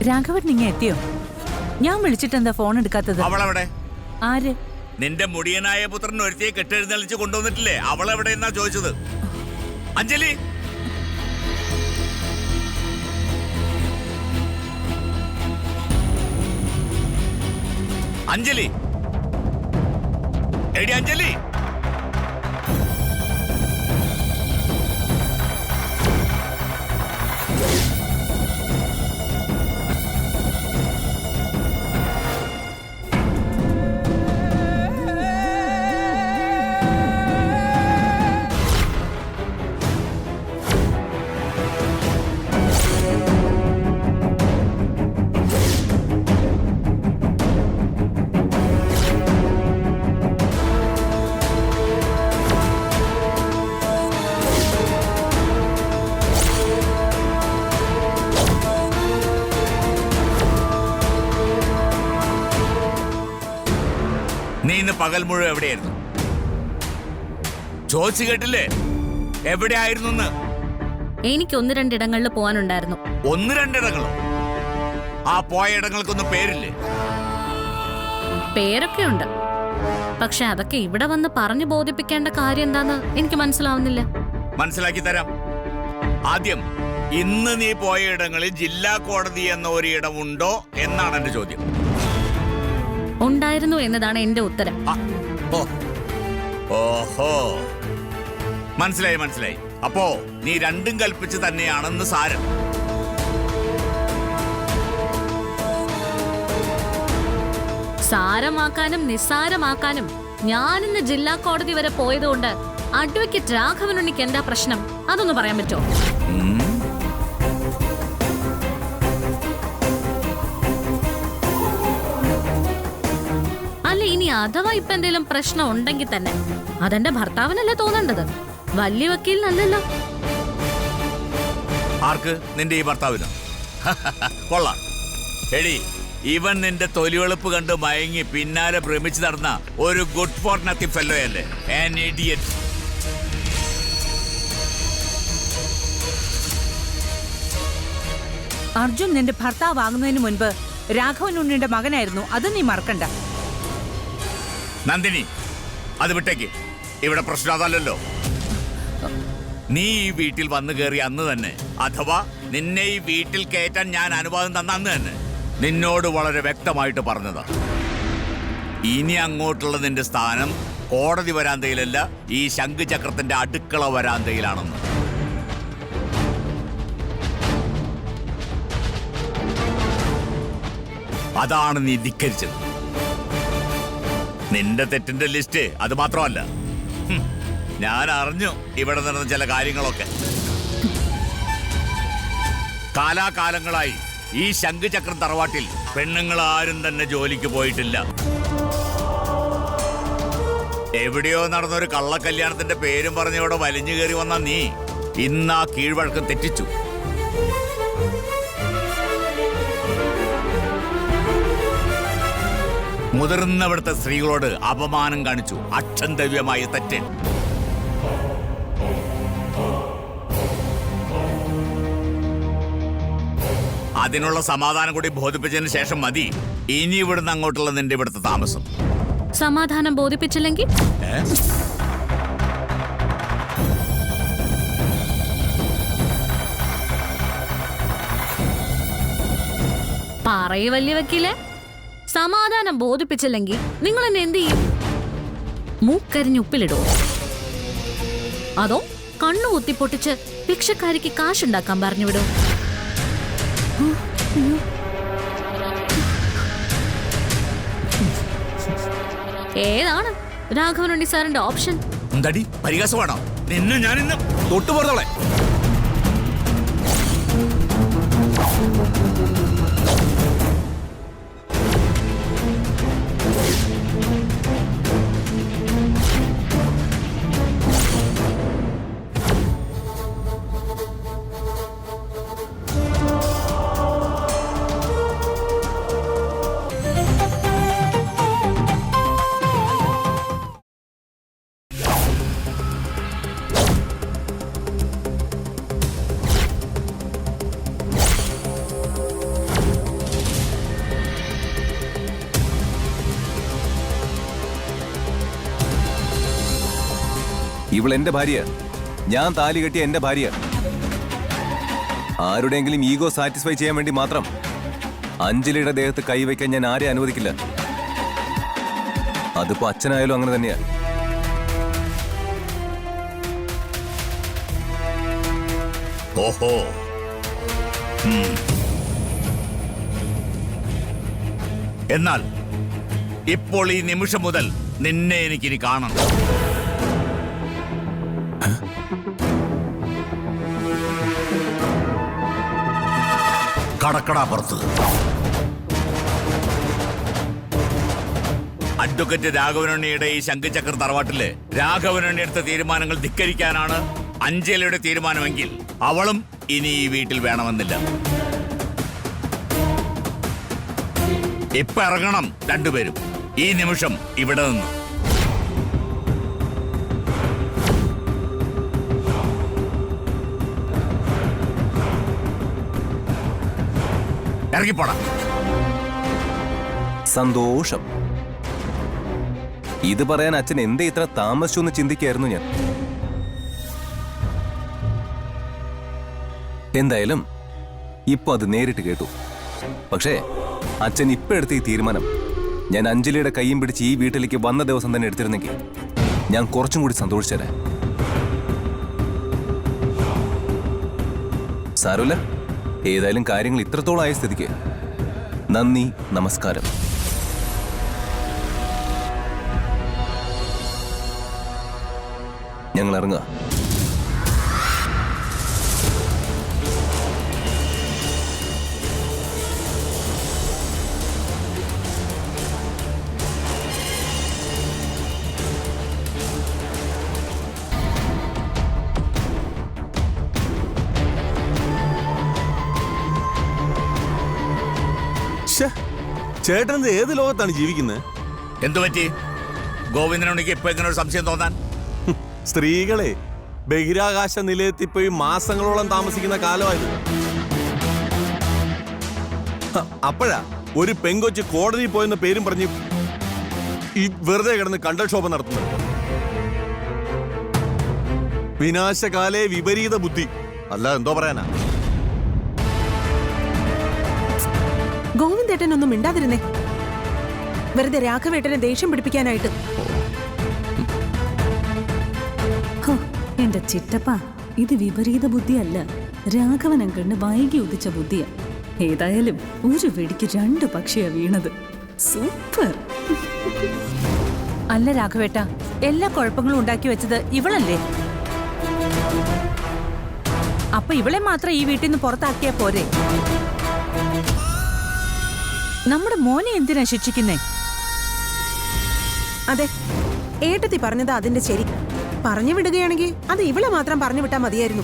രാഘവൻ നിങ്ങ എത്തിയോ? ഞാൻ വിളിച്ചിട്ടെന്താ ഫോൺ എടുക്കാത്തത്? അവളെവിടെ? ആര്? നിന്റെ മുടിയനായ പുത്രൻ ഒരുത്തിയെ കെട്ടെഴുന്നള്ളിച്ച് കൊണ്ടുവന്നിട്ടില്ലേ? അവളെവിടെ എന്നാ ചോദിച്ചത്. അഞ്ജലി, അഞ്ജലി, എടി അഞ്ജലി. നീ ഇന്ന് പകൽ മുഴുവൻ എവിടെയായിരുന്നു? ചോദിച്ചു കേട്ടില്ലേ എവിടെയായിരുന്നു? എനിക്ക് 1-2 ഇടങ്ങളിൽ പോകാനുണ്ടായിരുന്നു. 1-2 ഇടങ്ങളോ? ആ പോയ ഇടങ്ങൾക്കൊന്നും പേരില്ലേ? പേരൊക്കെ ഉണ്ട്, പക്ഷെ അതൊക്കെ ഇവിടെ വന്ന് പറഞ്ഞു ബോധിപ്പിക്കേണ്ട കാര്യം എന്താന്ന് എനിക്ക് മനസ്സിലാവുന്നില്ല. മനസ്സിലാക്കി തരാം. ആദ്യം, ഇന്ന് നീ പോയ ഇടങ്ങളിൽ ജില്ലാ കോടതി എന്ന ഒരു ഇടമുണ്ടോ എന്നാണ് എന്റെ ചോദ്യം. ഉണ്ടായിരുന്നു എന്നതാണ് എന്റെ ഉത്തരം. ഓഹോ, മനസ്സിലായി മനസ്സിലായി. അപ്പോ നീ രണ്ടും കൽപ്പിച്ച് തന്നെയാണെന്ന് സാരം. സാരമാക്കാനും നിസ്സാരമാക്കാനും ഞാനിന്ന് ജില്ലാ കോടതി വരെ പോയതുകൊണ്ട് അഡ്വക്കേറ്റ് രാഘവനുണ്ണിക്ക് എന്താ പ്രശ്നം? അതൊന്ന് പറയാൻ പറ്റുമോ? അല്ല, ഇനി അഥവാ ഇപ്പൊ എന്തെങ്കിലും പ്രശ്നം ഉണ്ടെങ്കിൽ തന്നെ അതെന്റെ ഭർത്താവിനല്ലേ തോന്നേണ്ടത്, വലിയ വക്കീലിനല്ലല്ലോ. ആർക്ക്? നിന്റെ ഈ ഭർത്താവിനോ? കൊള്ളാം. എടി, ഇവൻ നിന്റെ തൊലിവെളുപ്പ് കണ്ട് മയങ്ങി പിന്നാലെ ഭ്രമിച്ചു നടന്ന ഒരു ഗുഡ് ഫോർ നത്തിങ് ഫെല്ലോ അല്ലേ? An idiot. അർജുൻ നിന്റെ ഭർത്താവാകുന്നതിന് മുൻപ് രാഘവൻ ഉണ്ണിയുടെ മകനായിരുന്നു. അത് നീ മറക്കണ്ട. നന്ദിനി, അത് വിട്ടേക്ക്. ഇവിടെ പ്രശ്നം അതല്ലല്ലോ. നീ ഈ വീട്ടിൽ വന്നു കയറി അന്ന് തന്നെ, അഥവാ നിന്നെ ഈ വീട്ടിൽ കയറ്റാൻ ഞാൻ അനുവാദം തന്ന അന്ന് തന്നെ നിന്നോട് വളരെ വ്യക്തമായിട്ട് പറഞ്ഞതാ. ഇനി അങ്ങോട്ടുള്ള നിന്റെ സ്ഥാനം കോടതി വരാന്തയിലല്ല, ഈ ശംഖുചക്രത്തിന്റെ അടുക്കള വരാന്തയിലാണെന്ന്. അതാണ് നീ ധിക്കരിച്ചത്. നിന്റെ തെറ്റിന്റെ ലിസ്റ്റ് അത് മാത്രമല്ല, ഞാൻ അറിഞ്ഞു ഇവിടെ നടന്ന ചില കാര്യങ്ങളൊക്കെ. കാലാകാലങ്ങളായി ഈ ശംഖുചക്രം തറവാട്ടിൽ പെണ്ണുങ്ങൾ ആരും തന്നെ ജോലിക്ക് പോയിട്ടില്ല. എവിടെയോ നടന്നൊരു കള്ളക്കല്യാണത്തിന്റെ പേരും പറഞ്ഞ് ഇവിടെ വലിഞ്ഞു കയറി വന്ന നീ ഇന്ന് ആ കീഴ്വഴക്കം തെറ്റിച്ചു. മുതിർന്നവിടുത്തെ സ്ത്രീകളോട് അപമാനം കാണിച്ചു. അക്ഷന്തവ്യമായ തെറ്റ്. അതിനുള്ള സമാധാനം കൂടി ബോധിപ്പിച്ചതിന് ശേഷം മതി ഇനി ഇവിടുന്ന് അങ്ങോട്ടുള്ള നിന്റെ ഇവിടുത്തെ താമസം. സമാധാനം ബോധിപ്പിച്ചില്ലെങ്കിൽ പറയ് വലിയ വക്കീലെ. സമാധാനം ബോധിപ്പിച്ചില്ലെങ്കിൽ നിങ്ങൾ എന്നെ എന്ത് ചെയ്യും? മൂക്കരിഞ്ഞ് ഉപ്പിലിടോ? അതോ കണ്ണു കുത്തിപ്പൊട്ടിച്ച് ഭിക്ഷക്കാരിക്ക് കാശുണ്ടാക്കാൻ പറഞ്ഞു വിടോ? ഏതാണ് രാഘവനുണ്ണി സാറിന്റെ ഓപ്ഷൻ? എന്താടി പരിഹാസമാണോ? നിന്നെ ഞാൻ ഇന്ന് തൊട്ടുപോറോളെ. ഇവൾ എന്റെ ഭാര്യ, ഞാൻ താലി കെട്ടിയ എന്റെ ഭാര്യ. ആരുടെയെങ്കിലും ഈഗോ സാറ്റിസ്ഫൈ ചെയ്യാൻ വേണ്ടി മാത്രം അഞ്ജലിയുടെ ദേഹത്ത് കൈവയ്ക്കാൻ ഞാൻ ആരെ അനുവദിക്കില്ല. അതിപ്പോ അച്ഛനായാലും അങ്ങനെ തന്നെയാ. ഓഹോ, എന്നാൽ ഇപ്പോൾ ഈ നിമിഷം മുതൽ നിന്നെ എനിക്കിനി കാണണം. കടക്കടാ പുറത്ത്. അഡ്വക്കേറ്റ് രാഘവനുണ്ണിയുടെ ഈ ശംഖുചക്ര തറവാട്ടില് രാഘവനുണ്ണി എടുത്ത തീരുമാനങ്ങൾ ധിക്കരിക്കാനാണ് അഞ്ജലിയുടെ തീരുമാനമെങ്കിൽ അവളും ഇനി ഈ വീട്ടിൽ വേണമെന്നില്ല. ഇപ്പൊ ഇറങ്ങണം രണ്ടുപേരും, ഈ നിമിഷം ഇവിടെ നിന്ന്. ഇറങ്ങിപ്പോടാ. സന്തോഷം. ഇത് പറയാൻ അച്ഛൻ എന്തേ ഇത്ര താമസിച്ചു എന്ന് ചിന്തിക്കായിരുന്നു ഞാൻ. എന്തായാലും ഇപ്പൊ അത് നേരിട്ട് കേട്ടു. പക്ഷേ അച്ഛൻ ഇപ്പൊ എടുത്ത ഈ തീരുമാനം ഞാൻ അഞ്ജലിയുടെ കൈയും പിടിച്ച് ഈ വീട്ടിലേക്ക് വന്ന ദിവസം തന്നെ എടുത്തിരുന്നെങ്കിൽ ഞാൻ കുറച്ചും കൂടി സന്തോഷിച്ചേനെ. സാരമില്ല, ഏതായാലും കാര്യങ്ങൾ ഇത്രത്തോളം ആയ സ്ഥിതിക്ക് നന്ദി, നമസ്കാരം. ഞങ്ങൾ ഇറങ്ങുക. ചേട്ടൻ ഏത് ലോകത്താണ് ജീവിക്കുന്നത്? എന്തു പറ്റി ഗോവിന്ദനുണ്ണിക്ക് ഇപ്പൊ ഇങ്ങനെ ഒരു സംശയം തോന്നാൻ? സ്ത്രീകളെ ബഹിരാകാശ നിലയത്തിൽ പോയി മാസങ്ങളോളം താമസിക്കുന്ന കാലമായിരുന്നു. അപ്പോഴാ ഒരു പെങ്കൊച്ച് കോടതി പോയെന്ന പേരും പറഞ്ഞ് ഈ വെറുതെ കിടന്ന് കണ്ടൽക്ഷോഭം നടത്തുന്നത്. വിനാശകാലേ വിപരീത ബുദ്ധി, അല്ല എന്തോ പറയാനാ. ഗോവിന്ദേട്ടനൊന്നും മിണ്ടാതിരുന്നേ, വെറുതെ രാഘവേട്ടനെ ദേഷ്യം പിടിപ്പിക്കാനായിട്ട്. എന്റെ ചിറ്റപ്പ, ഇത് വിപരീത ബുദ്ധിയല്ല, രാഘവനങ്കണ്ണ് വൈകി ഉദിച്ച ബുദ്ധിയാ. ഏതായാലും ഒരു വെടിക്ക് 2 പക്ഷിയാ വീണത്. സൂപ്പർ. അല്ല രാഘവേട്ട, എല്ലാ കുഴപ്പങ്ങളും ഉണ്ടാക്കി വെച്ചത് ഇവളല്ലേ? അപ്പൊ ഇവളെ മാത്രം ഈ വീട്ടിൽ നിന്ന് പുറത്താക്കിയാ പോരെ? നമ്മുടെ മോനെ എന്തിനാ ശിക്ഷിക്കുന്നേ? അതെ, ഏട്ടത്തി പറഞ്ഞത് അതിന്റെ ശരി. പറഞ്ഞു വിടുകയാണെങ്കിൽ അത് ഇവളെ മാത്രം പറഞ്ഞു വിട്ടാ മതിയായിരുന്നു.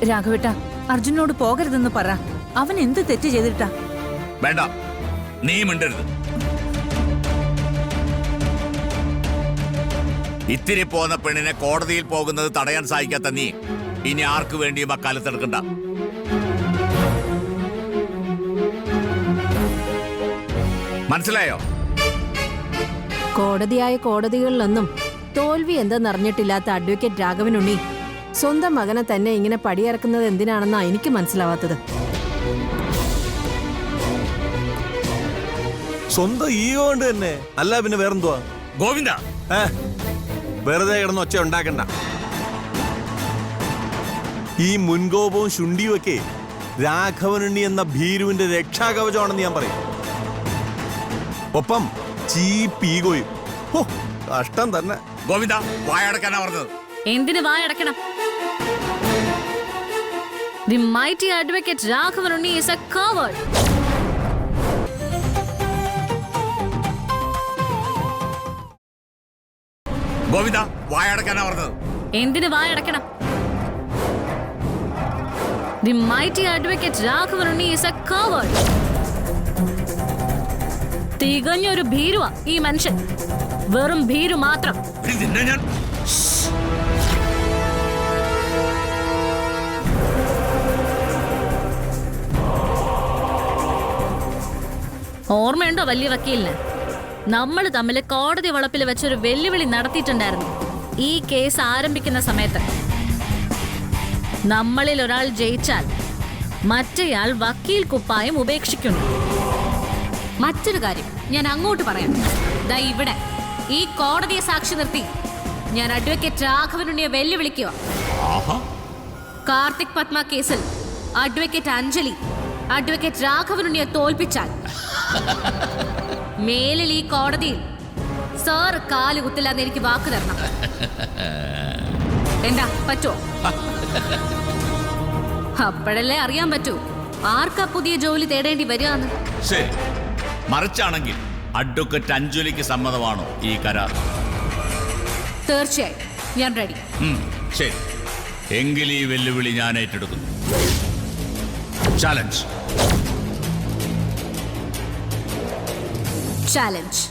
രാഘവേട്ട, അർജുനോട് പോകരുതെന്ന് പറ. അവൻ എന്ത് തെറ്റ് ചെയ്തിട്ടാ? വേണ്ട, നീ മിണ്ടരുത്. ഇത്തിരി പോന്ന പെണ്ണിനെ കോടതിയിൽ പോകുന്നത് തടയാൻ സാധിക്കാത്ത നീ ഇനി ആർക്കു വേണ്ടിയും അക്കാലത്തെടുക്കണ്ട. മനസ്സിലായോ? കോടതിയായ കോടതികളിലൊന്നും തോൽവി എന്തെന്നറിഞ്ഞിട്ടില്ലാത്ത അഡ്വക്കേറ്റ് രാഘവനുണ്ണി സ്വന്തം മകനെ തന്നെ ഇങ്ങനെ പടിയിറക്കുന്നത് എന്തിനാണെന്നാ എനിക്ക് മനസ്സിലാവാത്തത്. സ്വന്തം ഈഗോ കൊണ്ട് തന്നെ, അല്ല പിന്നെ വേറെന്തുവാ? ഗോവിന്ദ, വെറുതെ കിടന്ന് ഒച്ച ഉണ്ടാക്കണ്ട. ഈ മുൻകോപവും ശുണ്ടിയും ഒക്കെ രാഘവനുണ്ണി എന്ന ഭീരുവിന്റെ രക്ഷാകവചമാണെന്ന് ഞാൻ പറയും. ഒപ്പം ചീപ്പ് ഈഗോയും. കഷ്ടം തന്നെ. ഗോവിന്ദ, വായടക്കാനാ പറഞ്ഞത്. എന്തിന് വായടക്കണം? The mighty advocate Raghavanunni is a coward. Govinda, വായടക്കാനാ പറഞ്ഞത്. എന്തിന് വായടക്കണം? The mighty advocate Raghavanunni is a coward. തികഞ്ഞൊരു ഭീരുവാ ഈ മനുഷ്യൻ. വെറും ഭീരു മാത്രം. ഞാൻ ഓർമ്മയുണ്ടോ വലിയ വക്കീലിന്? നമ്മൾ തമ്മിൽ കോടതി വളപ്പിൽ വെച്ചൊരു വെല്ലുവിളി നടത്തിയിട്ടുണ്ടായിരുന്നു. ഈ കേസ് ആരംഭിക്കുന്ന സമയത്ത് നമ്മളിൽ ഒരാൾ ജയിച്ചാൽ മറ്റേയാൾ വക്കീൽ കുപ്പായം ഉപേക്ഷിക്കുന്നു. മറ്റൊരു കാര്യം ഞാൻ അങ്ങോട്ട് പറയാം. ദാ ഇവിടെ ഈ കോടതിയെ സാക്ഷി നിർത്തി ഞാൻ അഡ്വക്കേറ്റ് രാഘവനുണ്ണിയെ വെല്ലുവിളിക്കുക. കാർത്തിക് പത്മ കേസിൽ അഡ്വക്കേറ്റ് അഞ്ജലി അഡ്വക്കേറ്റ് രാഘവനുണ്ണിയെ തോൽപ്പിച്ചാൽ മേലിൽ ഈ കോടതിയിൽ സാർ കാലുകുത്തില്ലെന്ന് എനിക്ക് വാക്ക് തരണം. എന്താ പറ്റോ? അപ്പോഴല്ലേ അറിയാൻ പറ്റൂ ആർക്കാ പുതിയ ജോലി തേടേണ്ടി വരികയെന്ന്. ശരി, മറിച്ചാണെങ്കിൽ അഡ്വക്കേറ്റ് അഞ്ജലിക്ക് സമ്മതമാണോ ഈ കരാർ? തീർച്ചയായും ഞാൻ റെഡി. ശരി, എങ്കിൽ ഈ വെല്ലുവിളി ഞാൻ ഏറ്റെടുക്കുന്നു. ചാലഞ്ച്. ചാലഞ്ച്.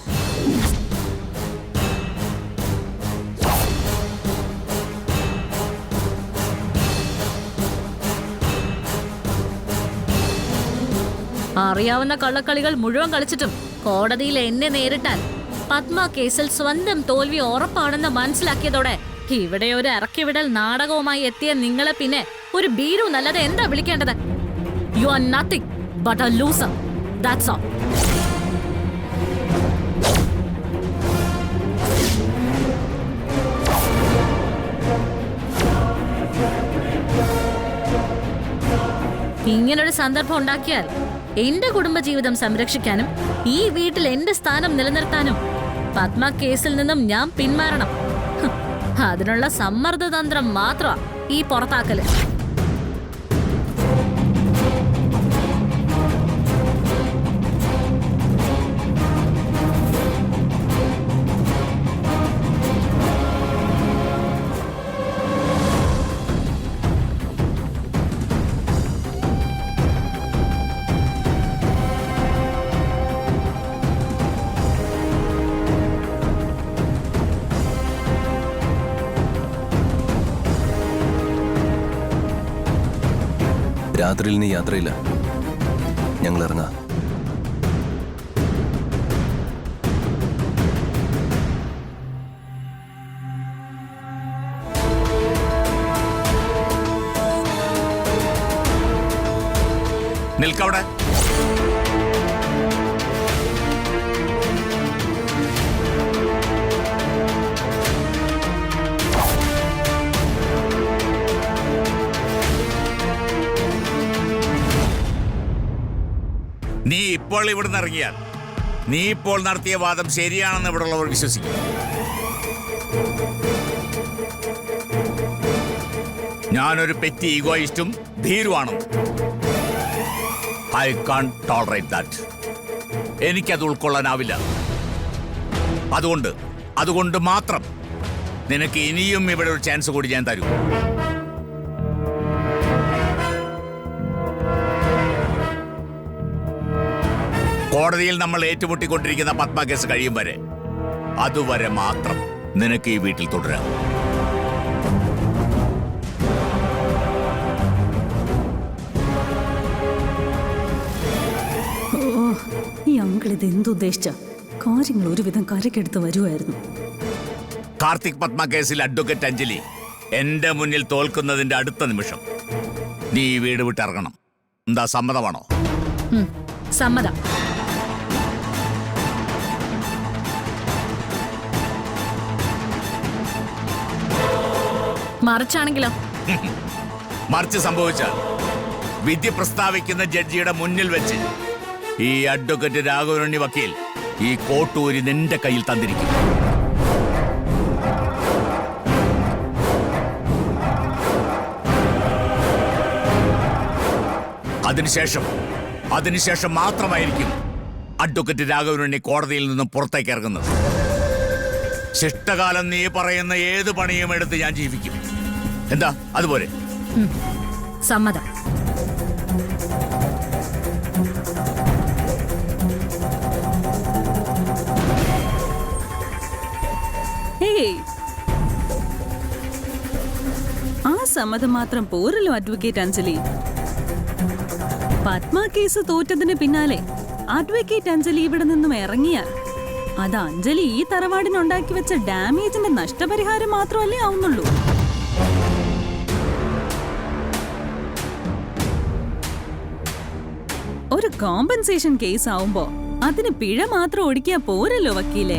അറിയാവുന്ന കള്ളക്കളികൾ മുഴുവൻ കളിച്ചിട്ടും കോടതിയിൽ എന്നെ നേരിട്ടാൽ പത്മ കേസിൽ സ്വന്തം തോൽവി ഉറപ്പാണെന്ന് മനസ്സിലാക്കിയതോടെ ഇവിടെ ഒരു ഇറക്കിവിടൽ നാടകവുമായി എത്തിയ നിങ്ങളെ പിന്നെ ഒരു ബീരു നല്ലത് എന്താ വിളിക്കേണ്ടത്? You are nothing but A loser. That's all. ഇങ്ങനൊരു സന്ദർഭം ഉണ്ടാക്കിയാൽ എന്റെ കുടുംബജീവിതം സംരക്ഷിക്കാനും ഈ വീട്ടിൽ എന്റെ സ്ഥാനം നിലനിർത്താനും പത്മ കേസിൽ നിന്നും ഞാൻ പിന്മാറണം. അതിനുള്ള സമ്മർദ്ദതന്ത്രം മാത്രമാ ഈ പുറത്താക്കല്. രാത്രിയിൽ നീ യാത്രയില്ല, ഞങ്ങൾ ഇറങ്ങാം. നിൽക്കവിടെ. നീ ഇപ്പോൾ ഇവിടുന്ന് ഇറങ്ങിയാൽ നീ ഇപ്പോൾ നടത്തിയ വാദം ശരിയാണെന്ന് ഇവിടെയുള്ളവർ വിശ്വസിക്കും. ഞാനൊരു പെറ്റി ഈഗോയിസ്റ്റും ഭീരുവാണും. I can't tolerate that. എനിക്കത് ഉൾക്കൊള്ളാനാവില്ല. അതുകൊണ്ട് മാത്രം നിനക്ക് ഇനിയും ഇവിടെ ഒരു ചാൻസ് കൂടി ഞാൻ തരൂ. കോടതിയിൽ നമ്മൾ ഏറ്റുമുട്ടിക്കൊണ്ടിരിക്കുന്ന പത്മ കേസ് കഴിയും വരെ, അതുവരെ മാത്രം നിനക്ക് ഈ വീട്ടിൽ തുടരാം. ഈ അങ്കിൾ ഇത് എന്തുദ്ദേശിച്ച കാര്യങ്ങൾ ഒരുവിധം കരക്കെടുത്ത് വരുമായിരുന്നു. കാർത്തിക് പത്മ കേസിൽ അഡ്വക്കേറ്റ് അഞ്ജലി എന്റെ മുന്നിൽ തോൽക്കുന്നതിന്റെ അടുത്ത നിമിഷം നീ ഈ വീട് വിട്ടിറങ്ങണം. എന്താ, സമ്മതമാണോ? സമ്മതം. മറിച്ചാണെങ്കിലോ? മറിച്ച് സംഭവിച്ചാൽ വിധി പ്രസ്താവിക്കുന്ന ജഡ്ജിയുടെ മുന്നിൽ വെച്ച് ഈ അഡ്വക്കേറ്റ് രാഘവനുണ്ണി വക്കീൽ ഈ കോട്ടൂരി നിന്റെ കയ്യിൽ തന്നിരിക്കും. അതിനുശേഷം മാത്രമായിരിക്കും അഡ്വക്കേറ്റ് രാഘവനുണ്ണി കോടതിയിൽ നിന്നും പുറത്തേക്ക് ഇറങ്ങുന്നത്. ശിഷ്ടകാലം നീ പറയുന്ന ഏത് പണിയും എടുത്ത് ഞാൻ ജീവിക്കും. എന്താ, അതുപോലെ? സമ്മതം. ആ സമ്മതം മാത്രം പോരല്ലോ അഡ്വക്കേറ്റ് അഞ്ജലി. പത്മ കേസ് തോറ്റതിന് പിന്നാലെ അഡ്വക്കേറ്റ് അഞ്ജലി ഇവിടെ നിന്നും ഇറങ്ങിയാൽ അത് അഞ്ജലി ഈ തറവാടിനുണ്ടാക്കി വെച്ച ഡാമേജിന്റെ നഷ്ടപരിഹാരം മാത്രമല്ലേ ആവുന്നുള്ളൂ. ഒരു കോമ്പൻസേഷൻ കേസ് ആവുമ്പോ അതിന് പിഴ മാത്രം ഒടുക്കിയാ പോരല്ലോ വക്കീലെ,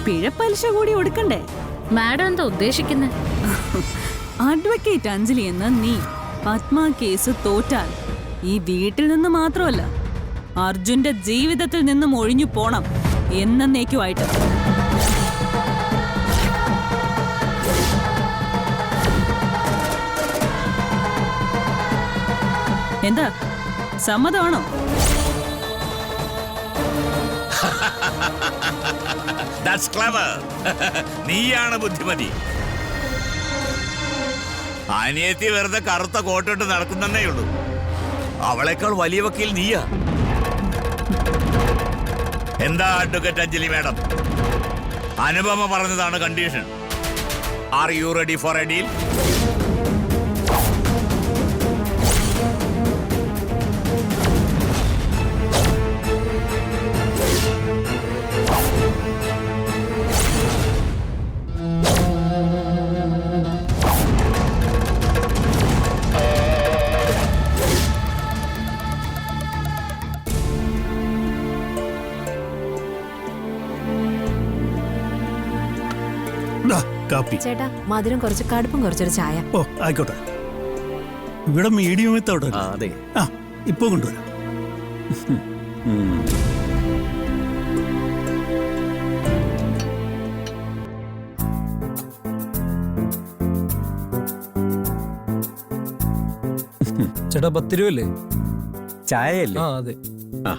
പിഴപ്പലിശ കൂടി ഒടുക്കണ്ടേ? മാഡം എന്താ ഉദ്ദേശിക്കുന്നത്? അഡ്വക്കേറ്റ് അഞ്ജലി എന്ന നീ പത്മ കേസ് തോറ്റാൽ ഈ വീട്ടിൽ നിന്ന് മാത്രമല്ല അർജുന്റെ ജീവിതത്തിൽ നിന്നും ഒഴിഞ്ഞു പോണം എന്നേക്കുമായിട്ട്. എന്താ സമ്മതമാണോ? That's clever. നീയാണ് ബുദ്ധിമതി. അനിയത്തി വെറുതെ കറുത്ത കോട്ടിട്ട് നടക്കുന്നേ ഉള്ളൂ. അവളെക്കാൾ വലിയ വക്കീൽ നീയാ. എന്താ അഡ്വക്കേറ്റ് അഞ്ജലി മാഡം, അനുപമ പറഞ്ഞതാണ് condition. Are you ready for A deal? കാപ്പി. ചേട്ടാ മധുരം കുറച്ച്, കടുപ്പം കുറച്ചൊരു ചായ. ഓ ആയിക്കോട്ടെ. ഇവിടെ മീഡിയം വിത്ത് അവിടെ അതെ. ആ ഇപ്പൊ കൊണ്ടുവരാം. ചേട്ടാ 10 രൂപയല്ലേ? ചായയല്ലേ? ആ അതെ. ആ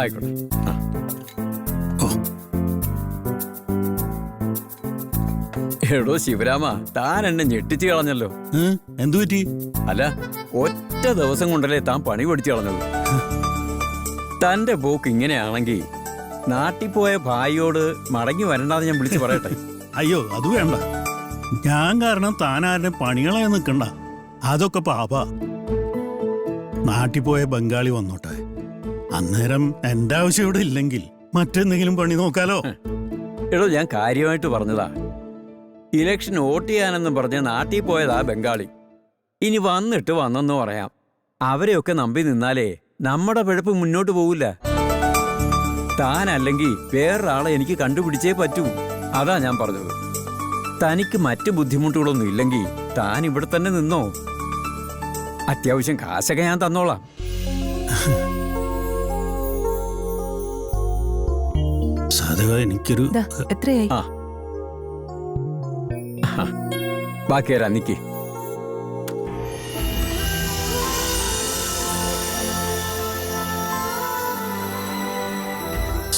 ആയിക്കോട്ടെ. ആ എടോ ശിവരാമ, താൻ എന്നെ ഞെട്ടിച്ചു കളഞ്ഞല്ലോ. എന്തു പറ്റി? അല്ല, ഒറ്റ ദിവസം കൊണ്ടല്ലേ താൻ പണി പഠിച്ചു കളഞ്ഞത്. തന്റെ പോക്ക് ഇങ്ങനെയാണെങ്കിൽ നാട്ടിൽ പോയ ഭായിയോട് മടങ്ങി വരണ്ടാന്ന് ഞാൻ വിളിച്ചു പറയട്ടെ. അയ്യോ അത് വേണ്ട. ഞാൻ കാരണം താൻ ആരുടെ പണികളെ നിൽക്കണ്ട. അതൊക്കെ പാപാ. നാട്ടിൽ പോയ ബംഗാളി വന്നോട്ടെ. അന്നേരം എന്റെ ആവശ്യം ഇവിടെ ഇല്ലെങ്കിൽ മറ്റെന്തെങ്കിലും പണി നോക്കാലോ. എടോ ഞാൻ കാര്യമായിട്ട് പറഞ്ഞതാ. ഇലക്ഷൻ വോട്ട് ചെയ്യാനെന്നും പറഞ്ഞ് നാട്ടിൽ പോയതാ ബംഗാളി. ഇനി വന്നിട്ട് വന്നെന്ന് പറയാം. അവരെയൊക്കെ നമ്പി നിന്നാലേ നമ്മുടെ പിഴപ്പ് മുന്നോട്ട് പോവില്ല. താനല്ലെങ്കിൽ വേറൊരാളെ എനിക്ക് കണ്ടുപിടിച്ചേ പറ്റൂ. അതാ ഞാൻ പറഞ്ഞത്. തനിക്ക് മറ്റു ബുദ്ധിമുട്ടുകളൊന്നും ഇല്ലെങ്കിൽ താൻ ഇവിടെ തന്നെ നിന്നോ. അത്യാവശ്യം കാശൊക്കെ ഞാൻ തന്നോളാം. സാധക എനിക്കൊരു എത്രയായി? ആ ബാക്കി തരാം, നിക്ക്.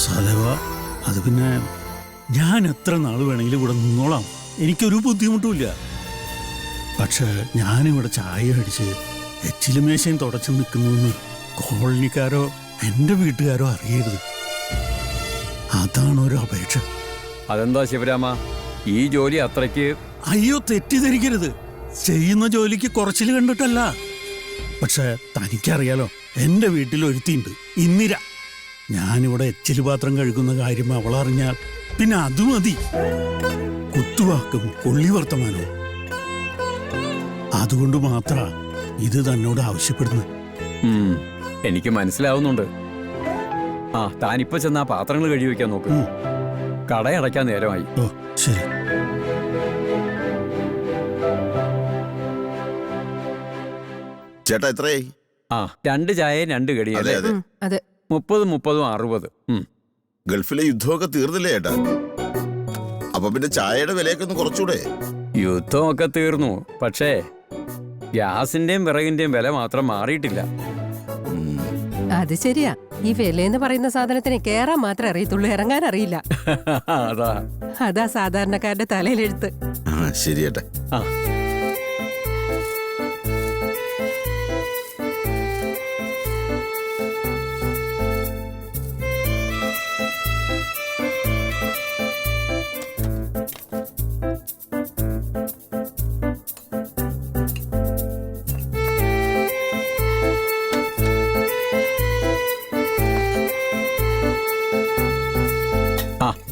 സാധക അത് പിന്നെ ഞാൻ എത്ര നാൾ വേണമെങ്കിലും ഇവിടെ നിന്നോളാം. എനിക്കൊരു ബുദ്ധിമുട്ടുമില്ല. പക്ഷെ ഞാനിവിടെ ചായ അടിച്ച് എച്ചിലും മേശയും തുടച്ചു നിൽക്കുന്നുവെന്ന് കോളനിക്കാരോ എൻ്റെ വീട്ടുകാരോ അറിയരുത്. അതാണ് ഒരു അപേക്ഷ. അതെന്താ ശിവരാമ, ഈ ജോലി അത്രയ്ക്ക്? അയ്യോ തെറ്റിദ്ധരിക്കരുത്. ചെയ്യുന്ന ജോലിക്ക് കുറച്ചിൽ കണ്ടിട്ടല്ല. പക്ഷെ തനിക്കറിയാലോ, എൻ്റെ വീട്ടിൽ ഒരുത്തിയുണ്ട്, ഇന്ദിര. ഞാനിവിടെ എച്ചില് പാത്രം കഴുകുന്ന കാര്യം അവളറിഞ്ഞാൽ പിന്നെ അത് മതി. കുത്തുവാക്കും കൊള്ളി വർത്തമാനവും. അതുകൊണ്ട് മാത്ര ഇത് തന്നോട് ആവശ്യപ്പെടുന്നു. എനിക്ക് മനസ്സിലാവുന്നുണ്ട്. ആ താനിപ്പോ ചെന്ന് ആ പാത്രങ്ങൾ കഴുകി വെക്കാൻ നോക്ക്. കടയടയ്ക്കാൻ നേരമായി. ഓ ശരി. ചേട്ടാ എത്രയായി? ആ 2 ചായയും 2 കടിയല്ലേ? അതെ. 30, 30, 60. ഗൾഫിലെ യുദ്ധമൊക്കെ തീർന്നില്ലേ ചേട്ടാ? അപ്പൊ പിന്നെ ചായയുടെ വിലയൊക്കെ ഒന്ന് കുറച്ചുകൂടെ? യുദ്ധമൊക്കെ തീർന്നു. പക്ഷേ ഗ്യാസിന്റെയും വിറകിന്റെയും വില മാത്രം മാറിയിട്ടില്ല. അത് ശരിയാ. ഈ വിലയെന്ന് പറയുന്ന സാധനത്തിന് കേറാൻ മാത്രമേ അറിയത്തുള്ളൂ, ഇറങ്ങാൻ അറിയില്ല. അതാ സാധാരണക്കാരുടെ തലയിലെഴുത്ത്. ശരി ചേട്ടാ. ആ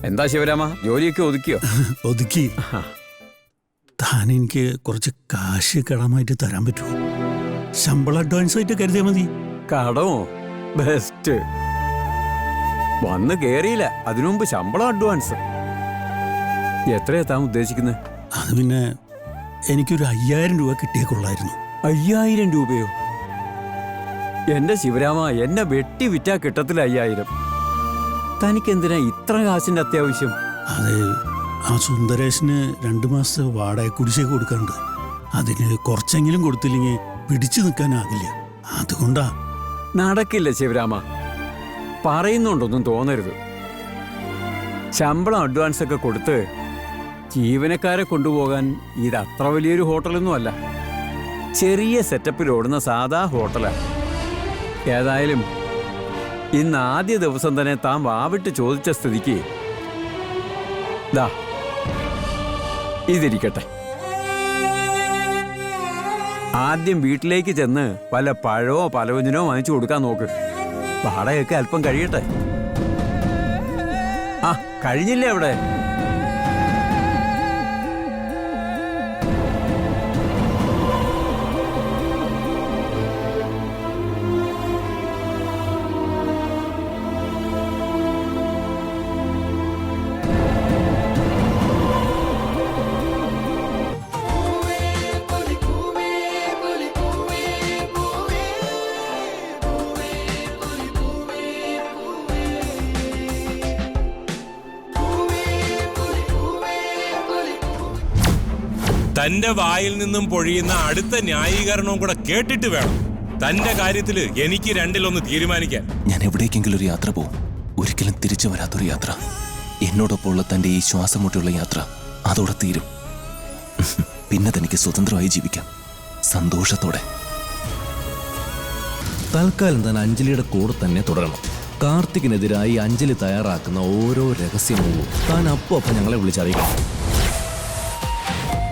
എന്താ ശിവരാമ, ജോലിയൊക്കെ ഒതുക്കിയോ? ഒതുക്കി. താൻ എനിക്ക് കുറച്ച് കാശ് കടമായിട്ട് തരാൻ പറ്റുമോ? ശമ്പളം അഡ്വാൻസ് ആയിട്ട് കരുതിയാൽ മതി. കടമോ? ബെസ്റ്റ്. വന്ന് കേറിയില്ല, അതിനുമുമ്പ് ശമ്പളം അഡ്വാൻസ്. എത്രയാ താൻ ഉദ്ദേശിക്കുന്നത്? അത് പിന്നെ എനിക്കൊരു 5000 രൂപ കിട്ടിയേക്കൊള്ളായിരുന്നു. 5000 രൂപയോ? എന്റെ ശിവരാമ, എന്നെ വെട്ടി വിറ്റാ കിട്ടത്തില്ല 5000. തനിക്കെന്തിനാ ഇത്ര കാശിന്റെ അത്യാവശ്യം? അത് ആ സുന്ദരേശന് 2 മാസത്തെ വാടക കുടിശ്ശിക കൊടുക്കാണ്ട്. അതിന് കുറച്ചെങ്കിലും കൊടുത്തില്ലെങ്കിൽ പിടിച്ചു നിൽക്കാനാകില്ല. അതുകൊണ്ടാ. നടക്കില്ല ശിവരാമ, പറയുന്നുണ്ടൊന്നും തോന്നരുത്. ശമ്പളം അഡ്വാൻസ് ഒക്കെ കൊടുത്ത് ജീവനക്കാരെ കൊണ്ടുപോകാൻ ഇത് അത്ര വലിയൊരു ഹോട്ടലൊന്നും അല്ല. ചെറിയ സെറ്റപ്പിൽ ഓടുന്ന സാധാ ഹോട്ടലാണ്. ഏതായാലും ഇന്ന് ആദ്യ ദിവസം തന്നെ താൻ വാവിട്ട് ചോദിച്ച സ്ഥിതിക്ക് ദാ ഇതിരിക്കട്ടെ. ആദ്യം വീട്ടിലേക്ക് ചെന്ന് വല്ല പഴമോ പലവ്യഞ്ജനോ വാങ്ങിച്ചു കൊടുക്കാൻ നോക്ക്. വാടകയൊക്കെ അല്പം കഴിയട്ടെ. ആ, കഴിഞ്ഞില്ലേ അവിടെ? തന്റെ വായിൽ നിന്നും പൊഴിയുന്ന അടുത്ത ന്യായീകരണവും കൂടെ കേട്ടിട്ട് വേണം തന്റെ കാര്യത്തില് എനിക്ക് രണ്ടിലൊന്ന് തീരുമാനിക്കാൻ. ഞാൻ എവിടേക്കെങ്കിലും ഒരു യാത്ര പോവും. ഒരിക്കലും തിരിച്ചു വരാത്തൊരു യാത്ര. എന്നോടൊപ്പമുള്ള തന്റെ ഈ ശ്വാസം മുട്ടിയുള്ള യാത്ര അതോടെ തീരും. പിന്നെ തനിക്ക് സ്വതന്ത്രമായി ജീവിക്കാം, സന്തോഷത്തോടെ. തൽക്കാലം താൻ അഞ്ജലിയുടെ കൂടെ തന്നെ തുടരണം. കാർത്തികിനെതിരായി അഞ്ജലി തയ്യാറാക്കുന്ന ഓരോ രഹസ്യമവും താൻ അപ്പം ഞങ്ങളെ വിളിച്ചറിയിക്കണം.